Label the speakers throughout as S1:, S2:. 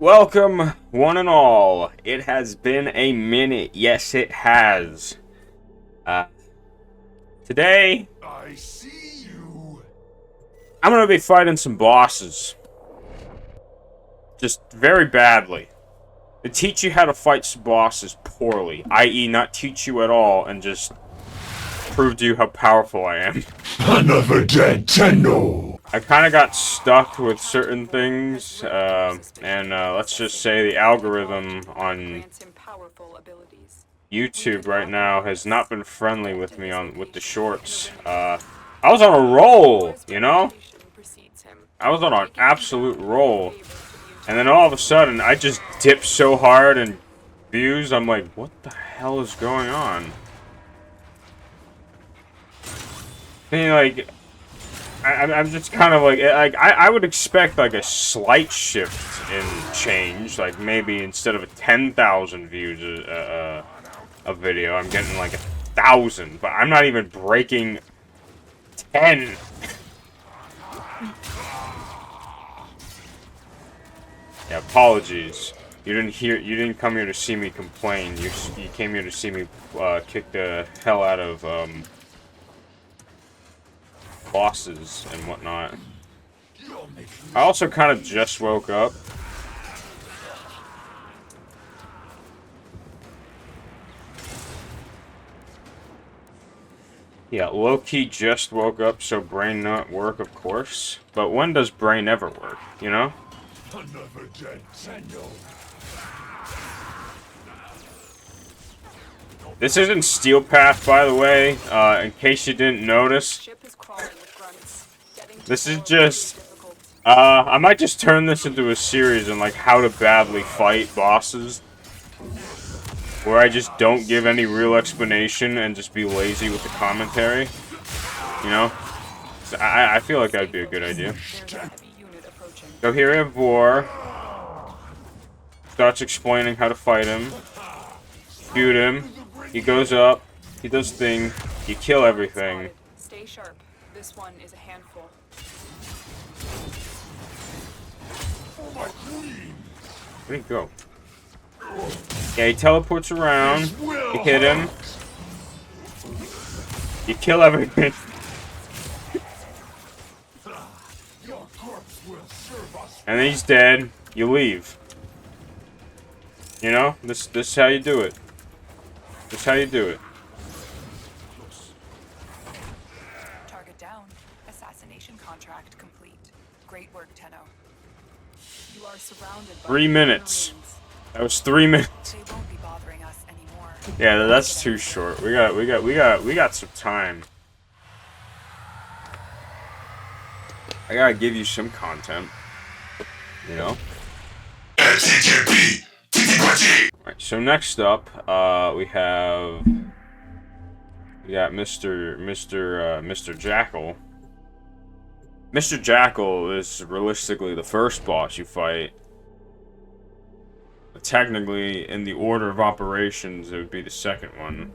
S1: Welcome, one and all. It has been a minute. Yes, it has. Today,
S2: I see you.
S1: I'm gonna be fighting some bosses. Just very badly. They teach you how to fight some bosses poorly, i.e. not teach you at all and just prove to you how powerful I am.
S2: Another dead Tenno.
S1: I kind of got stuck with certain things, and let's just say the algorithm on YouTube right now has not been friendly with me with the shorts. I was on a roll, you know? I was on an absolute roll. And then all of a sudden, I just dipped so hard in views, I'm like, what the hell is going on? I mean, like, I'm just kind of like I would expect like a slight shift in change, like maybe instead of 10,000 views a video, I'm getting like 1,000, but I'm not even breaking 10. Yeah, apologies. You didn't come here to see me complain. You came here to see me kick the hell out of bosses and whatnot. I also kind of just woke up. Yeah, low-key just woke up, so brain not work, of course. But when does brain ever work, you know?
S2: Another dead Tenno.
S1: This isn't Steel Path, by the way, in case you didn't notice. This is just, I might just turn this into a series on, like, how to badly fight bosses. Where I just don't give any real explanation and just be lazy with the commentary. You know? So I feel like that'd be a good idea. So here we have Vor. Starts explaining how to fight him. Shoot him. He goes up. He does thing. You kill everything.
S3: Stay sharp. This one is a handful.
S1: Where'd he go? Yeah, he teleports around. You hit him. You kill everything. And then he's dead. You leave. You know? This is how you do it. This is how you do it.
S3: Target down. Assassination contract complete. Great work, Tenno. You are surrounded by
S1: 3 minutes. That was 3 minutes.
S3: They won't be bothering us anymore.
S1: Yeah, that's too short. We got some time. I gotta give you some content. You know? Alright, so next up, we got Mr. Jackal. Mr. Jackal is realistically the first boss you fight. But technically, in the order of operations, it would be the second one.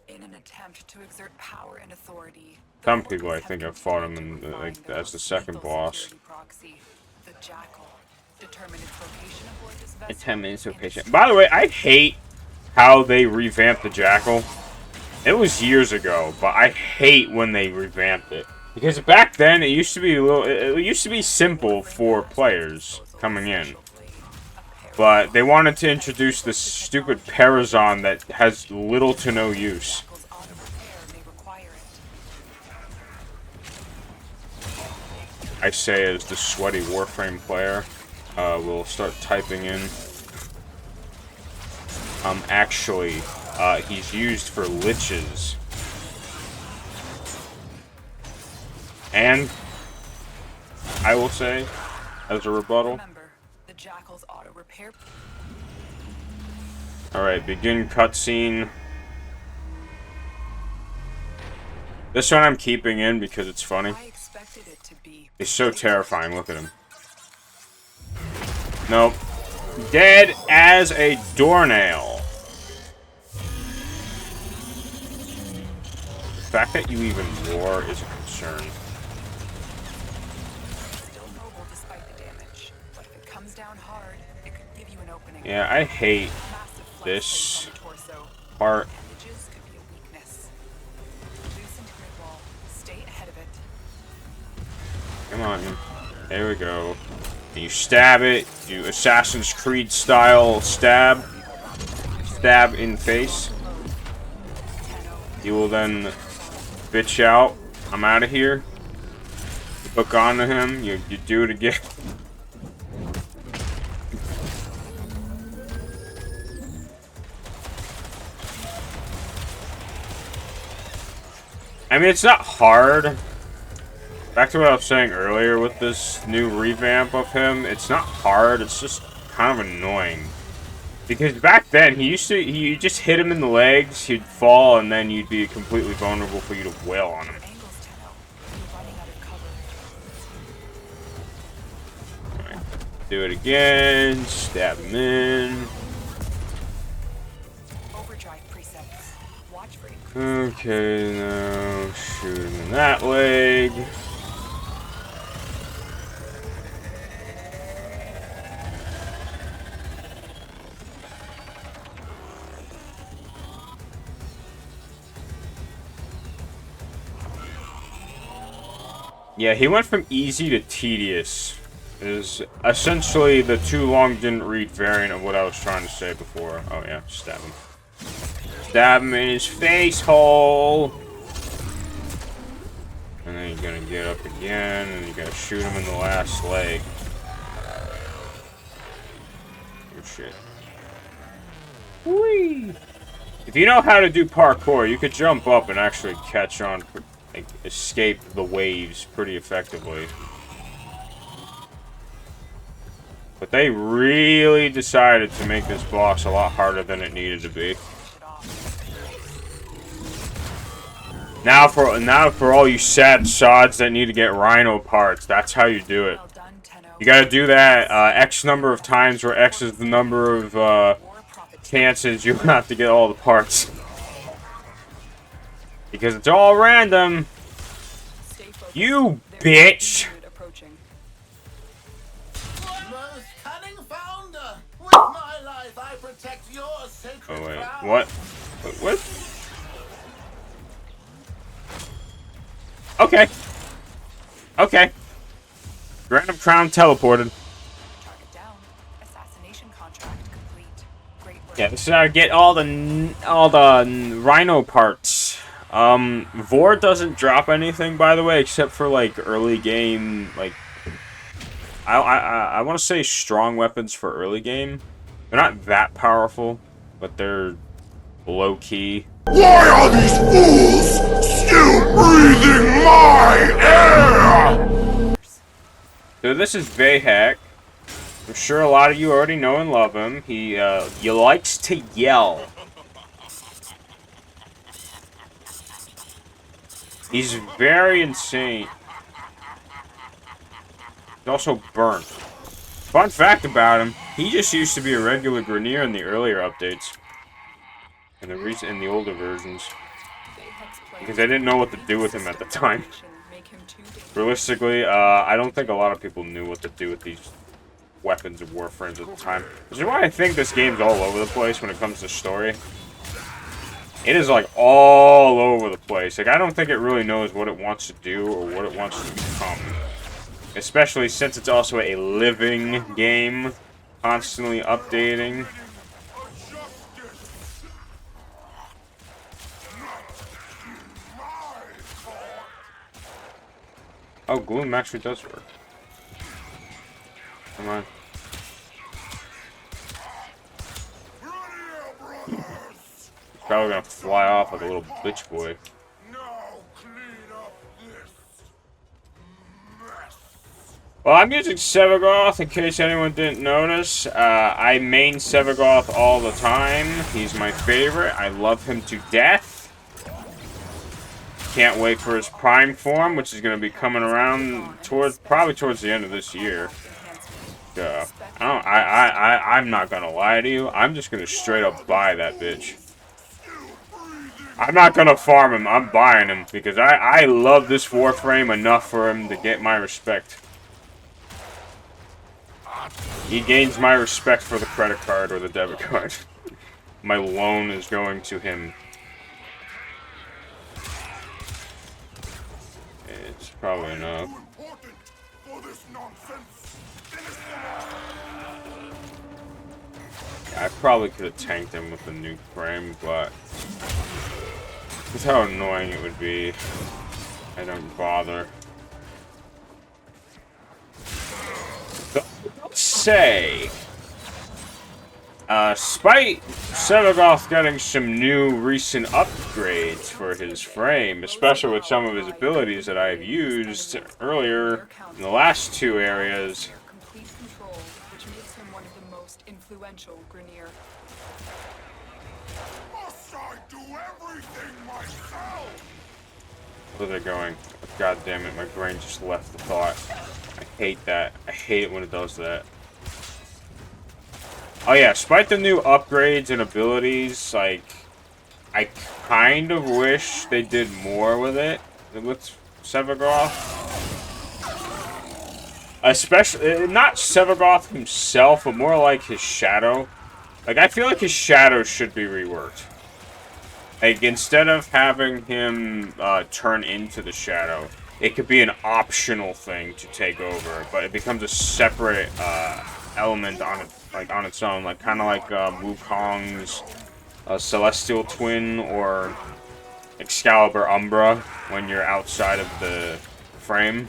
S3: In an attempt to exert power and authority,
S1: Some people, I think, have fought him in, like, as the second boss.
S3: The Jackal. Determine its location aboard this vessel.
S1: In 10 minutes, location. By the way, I hate how they revamped the Jackal. It was years ago, but I hate when they revamped it. Because back then, it used to be it used to be simple for players coming in. But they wanted to introduce this stupid Parazon that has little to no use. I say as the sweaty Warframe player, will start typing in. Actually, he's used for liches. And I will say, as a rebuttal.
S3: Remember, the Jackal's auto repair.
S1: Alright, begin cutscene. This one I'm keeping in because it's funny.
S3: I expected it to be.
S1: He's so terrifying, look at him. Nope. Dead as a doornail. The fact that you even roar is a concern.
S3: Still noble despite the damage. But if it comes down
S1: Yeah, I hate
S3: Massive flex
S1: this
S3: plates on the torso.
S1: part.
S3: Bandages could be a weakness. Loosened grid wall. Stay ahead of it.
S1: Come on. There we go. And you stab it. You Assassin's Creed style stab. Stab in face. You will then bitch out. I'm out of here. You hook onto him. You do it again. I mean, it's not hard. Back to what I was saying earlier with this new revamp of him, it's not hard, it's just kind of annoying. Because back then, you just hit him in the legs, he'd fall, and then you'd be completely vulnerable for you to wail on him.
S3: Angles, Tenno. You're running out of cover.
S1: Alright, do it again, stab him in.
S3: Overdrive presets. Watch for increased
S1: Okay, now shoot him in that leg. Yeah, he went from easy to tedious. Is essentially the too long didn't read variant of what I was trying to say before. Oh yeah, stab him. Stab him in his face hole. And then you're gonna get up again, and you're gonna shoot him in the last leg. Good shit. Whee! If you know how to do parkour, you could jump up and actually catch on, like, escape the waves pretty effectively. But they really decided to make this boss a lot harder than it needed to be.
S3: it off.
S1: Now for all you sad sods that need to get rhino parts, that's how you do it.
S3: Well done, Tenno.
S1: You gotta do that X number of times, where X is the number of
S3: Or profit.
S1: chances you have to get all the parts. Because it's all random.
S3: Stay focused.
S1: You
S3: There's
S1: bitch!
S3: a unit approaching.
S4: Most cunning founder! With my life, I protect your sacred
S1: Oh wait,
S4: crown.
S1: what? What? Okay. Okay. Random crown teleported.
S3: Target down. Assassination contract complete. Great work.
S1: Yeah, this is how I get all the rhino parts. Vor doesn't drop anything, by the way, except for like early game. Like, I want to say strong weapons for early game. They're not that powerful, but they're low key.
S2: Why are these fools still breathing my air?
S1: So this is Vahak. I'm sure a lot of you already know and love him. He likes to yell. He's very insane. He's also burnt. Fun fact about him, he just used to be a regular Grenier in the earlier updates. In the older versions. Because I didn't know what to do with him at the time.
S3: Make him too dangerous.
S1: Realistically, I don't think a lot of people knew what to do with these weapons and Warframes at the time. Which is why I think this game's all over the place when it comes to story. It is, like, all over the place. Like, I don't think it really knows what it wants to do or what it wants to become. Especially since it's also a living game, constantly updating. Oh, Gloom actually does work. Come on. Probably gonna fly off like a little bitch boy.
S2: Now clean up this mess.
S1: Well, I'm using Sevagoth in case anyone didn't notice. I main Sevagoth all the time. He's my favorite. I love him to death. Can't wait for his prime form, which is going to be coming around probably towards the end of this year. I'm not gonna lie to you. I'm just gonna straight up buy that bitch. I'm not gonna farm him. I'm buying him because I love this Warframe enough for him to get my respect. He gains my respect for the credit card or the debit card. My loan is going to him. It's probably enough.
S2: Too important for this nonsense. Finish them off.
S1: I probably could have tanked him with a new frame, but with how annoying it would be, I don't bother. Say, despite Sevagoth getting some new recent upgrades for his frame, especially with some of his abilities that I've used earlier in the last two areas.
S3: Complete control, which makes him one of the most influential Grineer.
S2: Must I do everything myself?
S1: Where are they going? God damn it, my brain just left the thought. I hate that. I hate it when it does that. Oh yeah, despite the new upgrades and abilities, like, I kind of wish they did more with it. With Sevagoth. Especially, not Sevagoth himself, but more like his shadow. Like, I feel like his shadow should be reworked. Like, instead of having him turn into the shadow, it could be an optional thing to take over, but it becomes a separate element on it, like on its own, like kind of like Wukong's Celestial Twin or Excalibur Umbra when you're outside of the frame.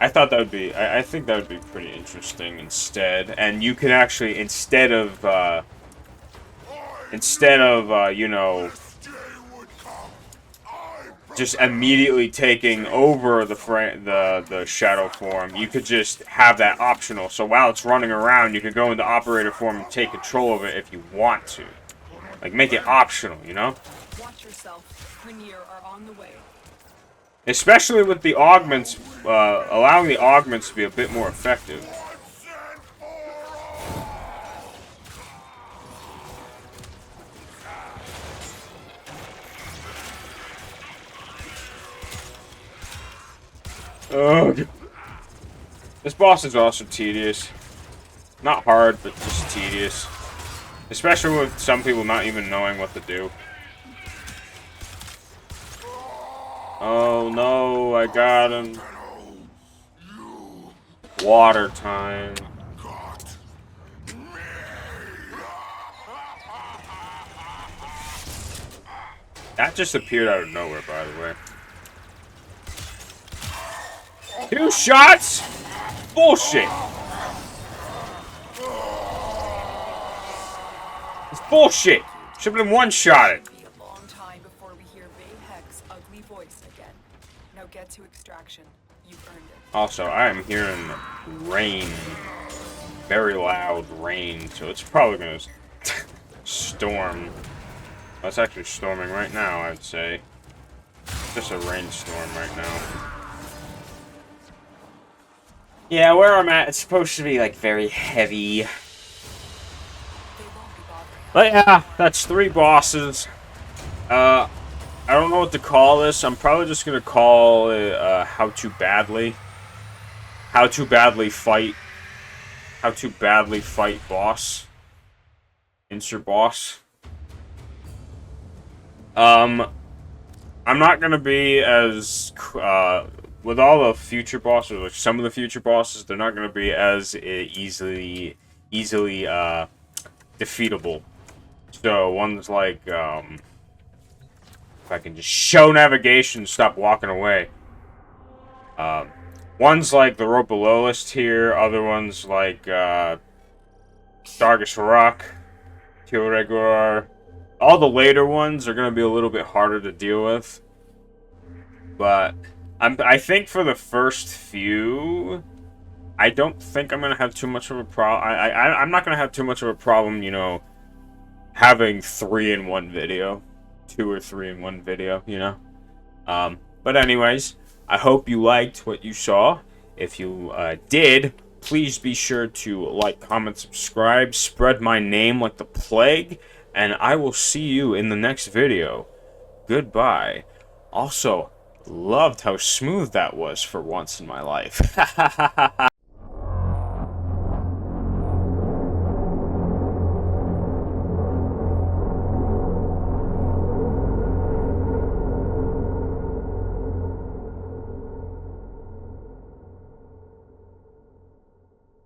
S1: I thought that would be, I think that would be pretty interesting instead, and you can actually instead of you know, just immediately taking over the shadow form, you could just have that optional. So while it's running around, you could go into operator form and take control of it if you want to. Like, make it optional, you know?
S3: Watch yourself. Grineer are on the way.
S1: Especially with the augments, allowing the augments to be a bit more effective. Ugh. This boss is also tedious. Not hard, but just tedious. Especially with some people not even knowing what to do. Oh no, I got him. Water time. That just appeared out of nowhere, by the way. 2 shots? Bullshit. It's bullshit. Should have been 1-shotted.
S3: It'll be a long time before we hear Vayhek's ugly voice again. Now get to extraction. You've earned it.
S1: Also, I am hearing rain. Very loud rain, so it's probably gonna storm. Well, it's actually storming right now, I'd say. Just a rainstorm right now. Yeah, where I'm at, it's supposed to be, like, very heavy. But yeah, that's 3 bosses. I don't know what to call this. I'm probably just gonna call it, How to Badly Fight. How to Badly Fight Boss. Insert boss. I'm not gonna be as, with all the future bosses, like some of the future bosses, they're not going to be as easily defeatable. So ones like, if I can just show navigation, stop walking away. Ones like the Rope Below List here, other ones like Dargest Rock, Kilregular. All the later ones are going to be a little bit harder to deal with. But I think for the first few, I don't think I'm gonna have too much of a problem. I'm not gonna have too much of a problem, you know, having 3 in 1 video, 2 or 3 in 1 video, you know. But anyways, I hope you liked what you saw. If you did, please be sure to like, comment, subscribe, spread my name like the plague, and I will see you in the next video. Goodbye. Also, Loved how smooth that was for once in my life.